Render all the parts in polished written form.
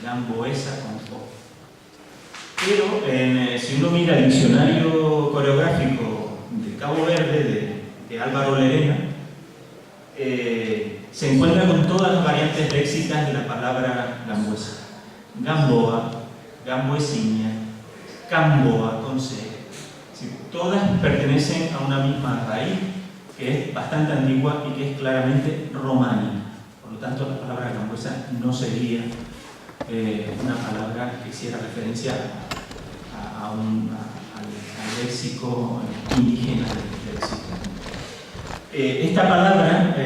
gamboesa con O. Pero si uno mira el diccionario coreográfico de Cabo Verde de Álvaro Lerena, se encuentra con todas las variantes léxicas de la palabra gamboesa. Gamboa, gamboesiña, camboa con C. Todas pertenecen a una misma raíz que es bastante antigua y que es claramente románica. Por lo tanto, la palabra gamboesa no sería una palabra que hiciera referencia al léxico indígena del léxico. Esta palabra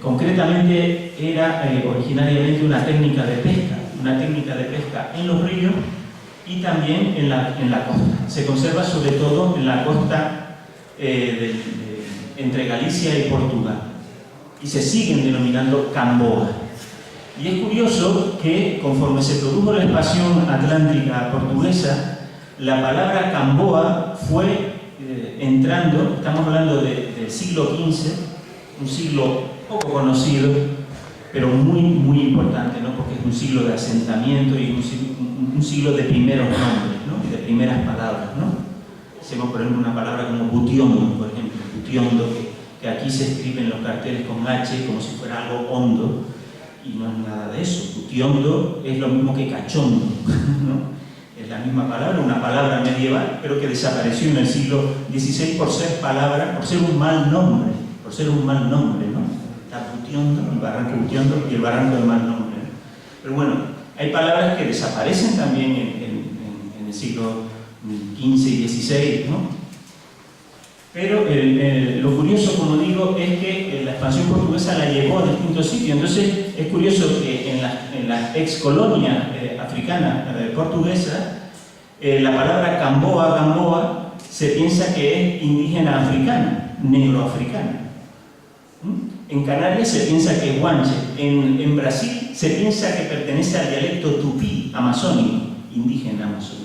concretamente era originariamente una técnica de pesca en los ríos y también en la costa. Se conserva sobre todo en la costa entre Galicia y Portugal y se siguen denominando camboa. Y es curioso que conforme se produjo la expansión atlántica portuguesa, la palabra camboa fue entrando, estamos hablando del siglo XV, un siglo poco conocido, pero muy importante, ¿no? Porque es un siglo de asentamiento y un siglo de primeros nombres, ¿no? Y de primeras palabras, ¿no? Hacemos, por ejemplo, una palabra como butiondo, por ejemplo, butiondo, que aquí se escribe en los carteles con H como si fuera algo hondo, y no es nada de eso. Butiondo es lo mismo que cachondo, ¿no? Es la misma palabra, una palabra medieval, pero que desapareció en el siglo XVI por ser palabra, por ser un mal nombre, ¿no? Está Butiondo, el barranco Butiondo y el barranco de mal nombre, ¿no? Pero bueno, hay palabras que desaparecen también en el siglo XV y XVI, ¿no? Pero lo curioso, como digo, es que la expansión portuguesa la llevó a distintos sitios. Entonces es curioso que en las ex colonias africanas portuguesas, la palabra gamboa se piensa que es indígena africana, negroafricana. En Canarias se piensa que es guanche. En Brasil se piensa que pertenece al dialecto tupí, amazónico, indígena amazónico.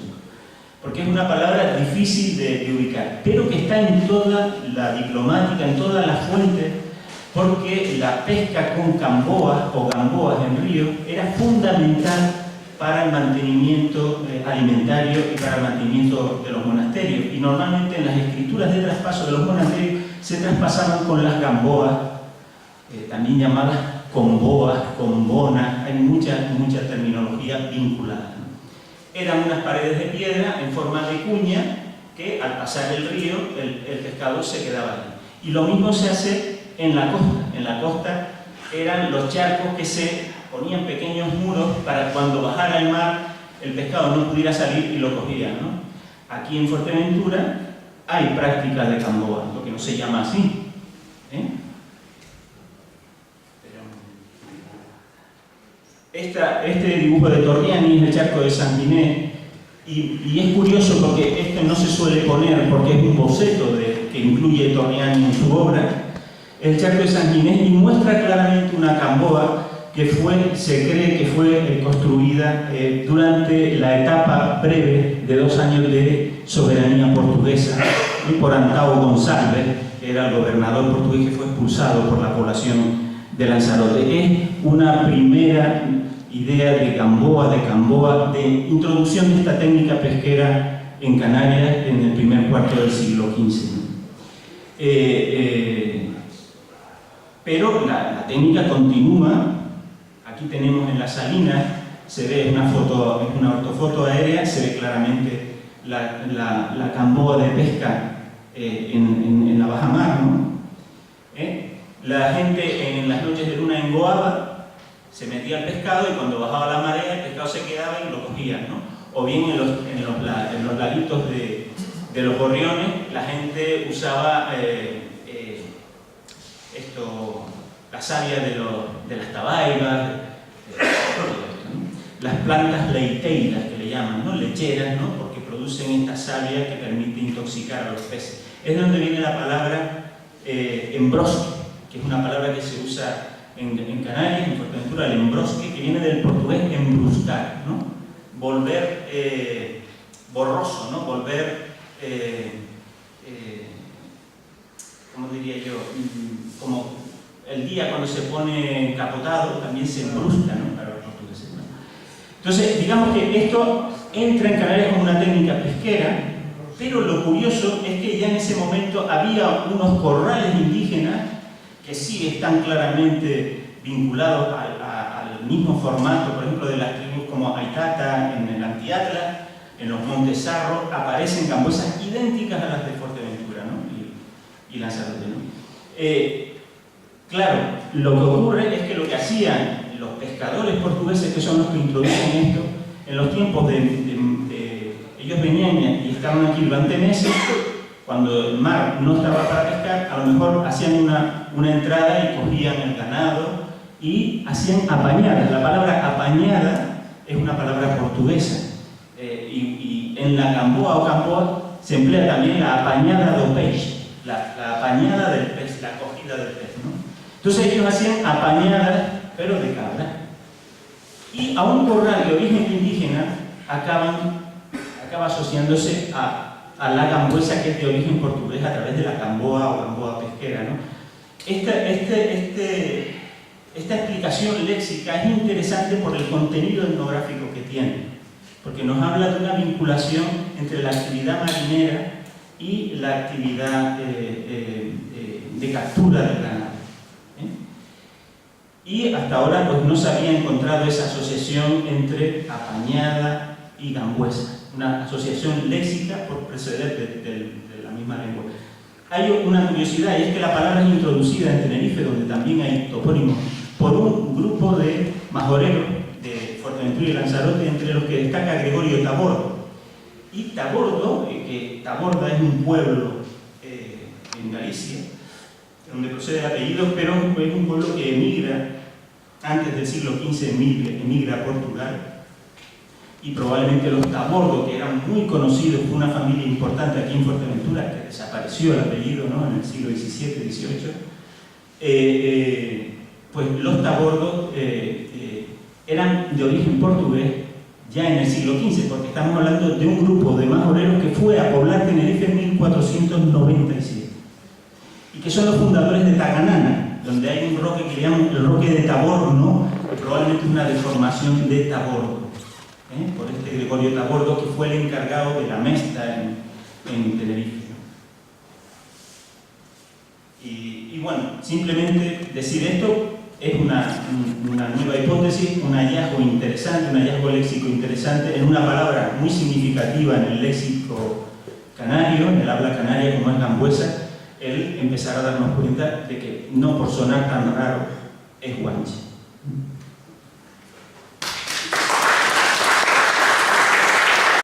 Porque es una palabra difícil de ubicar, pero que está en toda la diplomática, en todas las fuentes, porque la pesca con camboas o gamboas en río era fundamental para el mantenimiento alimentario y para el mantenimiento de los monasterios. Y normalmente en las escrituras de traspaso de los monasterios se traspasaban con las gamboas, también llamadas comboas, combonas, hay mucha terminología vinculada. Eran unas paredes de piedra en forma de cuña que al pasar el río el pescado se quedaba ahí. Y lo mismo se hace en la costa. En la costa eran los charcos que se ponían pequeños muros para cuando bajara el mar el pescado no pudiera salir y lo cogían, ¿no? Aquí en Fuerteventura hay prácticas de camboa, lo que no se llama así, ¿eh? Este dibujo de Torriani es el charco de Sanguinet y es curioso porque esto no se suele poner porque es un boceto que incluye Torriani en su obra, el charco de Sanguinet, y muestra claramente una camboa que se cree que fue construida durante la etapa breve de 2 años de soberanía portuguesa por Antão Gonçalves, que era el gobernador portugués que fue expulsado por la población de Lanzarote. Es una primera idea de gamboa, de introducción de esta técnica pesquera en Canarias en el primer cuarto del siglo XV. Pero la técnica continúa. Aquí tenemos en las salinas, se ve una ortofoto aérea, se ve claramente la gamboa de pesca en la bajamar, ¿no? La gente en las noches de luna en Goaba se metía el pescado y cuando bajaba la marea el pescado se quedaba y lo cogían, ¿no? O bien en los laguitos de los gorriones la gente usaba la savia de las tabaibas, las plantas leiteiras que le llaman, ¿no? Lecheras, ¿no? Porque producen esta savia que permite intoxicar a los peces. Es donde viene la palabra embrosque, que es una palabra que se usa en Canarias, en Fuerteventura, el embrosque, que viene del portugués embruscar, ¿no? Volver borroso, ¿no? Volver, ¿cómo diría yo? Como el día cuando se pone encapotado, también se embrusca, ¿no? Para los portugueses, ¿no? Entonces, digamos que esto entra en Canarias como una técnica pesquera, pero lo curioso es que ya en ese momento había unos corrales indígenas que sí están claramente vinculados al mismo formato, por ejemplo, de las tribus como Aitata en el Antiatlas, en los Montes Sarro, aparecen gambuesas idénticas a las de Fuerteventura, ¿no? y Lanzarote, ¿no? Claro, lo que ocurre es que lo que hacían los pescadores portugueses, que son los que introducen esto, en los tiempos ellos venían y estaban aquí durante meses, cuando el mar no estaba para pescar, a lo mejor hacían una entrada y cogían el ganado y hacían apañadas. La palabra apañada es una palabra portuguesa, y en la Gamboa o Camboa se emplea también la apañada do peixe, la apañada del pez, la cogida del pez, ¿no? Entonces ellos hacían apañadas, pero de cabra. Y a un corral de origen indígena acaba asociándose a la gambuesa, que es de origen portugués, a través de la Gamboa o Gamboa pesquera, ¿no? Esta explicación léxica es interesante por el contenido etnográfico que tiene, porque nos habla de una vinculación entre la actividad marinera y la actividad de captura del ganado. Y hasta ahora pues, no se había encontrado esa asociación entre apañada y gambuesa, una asociación léxica por proceder de la misma lengua. Hay una curiosidad, y es que la palabra es introducida en Tenerife, donde también hay topónimos, por un grupo de majoreros de Fuerteventura y Lanzarote, entre los que destaca Gregorio Tabordo. Y Tabordo, que Taborda es un pueblo en Galicia, donde procede el apellido, pero es un pueblo que emigra, antes del siglo XV emigra a Portugal, y probablemente los Tabordo, que eran muy conocidos, fue una familia importante aquí en Fuerteventura, que desapareció el apellido, ¿no?, en el siglo XVII, XVIII, pues los Tabordo eran de origen portugués ya en el siglo XV, porque estamos hablando de un grupo de majoreros que fue a poblar Tenerife en 1497, y que son los fundadores de Taganana, donde hay un roque que le llaman el roque de Taborno, que probablemente es una deformación de Tabordo, por este Gregorio Tabordo, que fue el encargado de la mesta en Tenerife. Y bueno, simplemente decir esto es una nueva hipótesis, un hallazgo interesante, un hallazgo léxico interesante, en una palabra muy significativa en el léxico canario, en el habla canaria, como es gambuesa, el empezar a darnos cuenta de que no por sonar tan raro es guanche.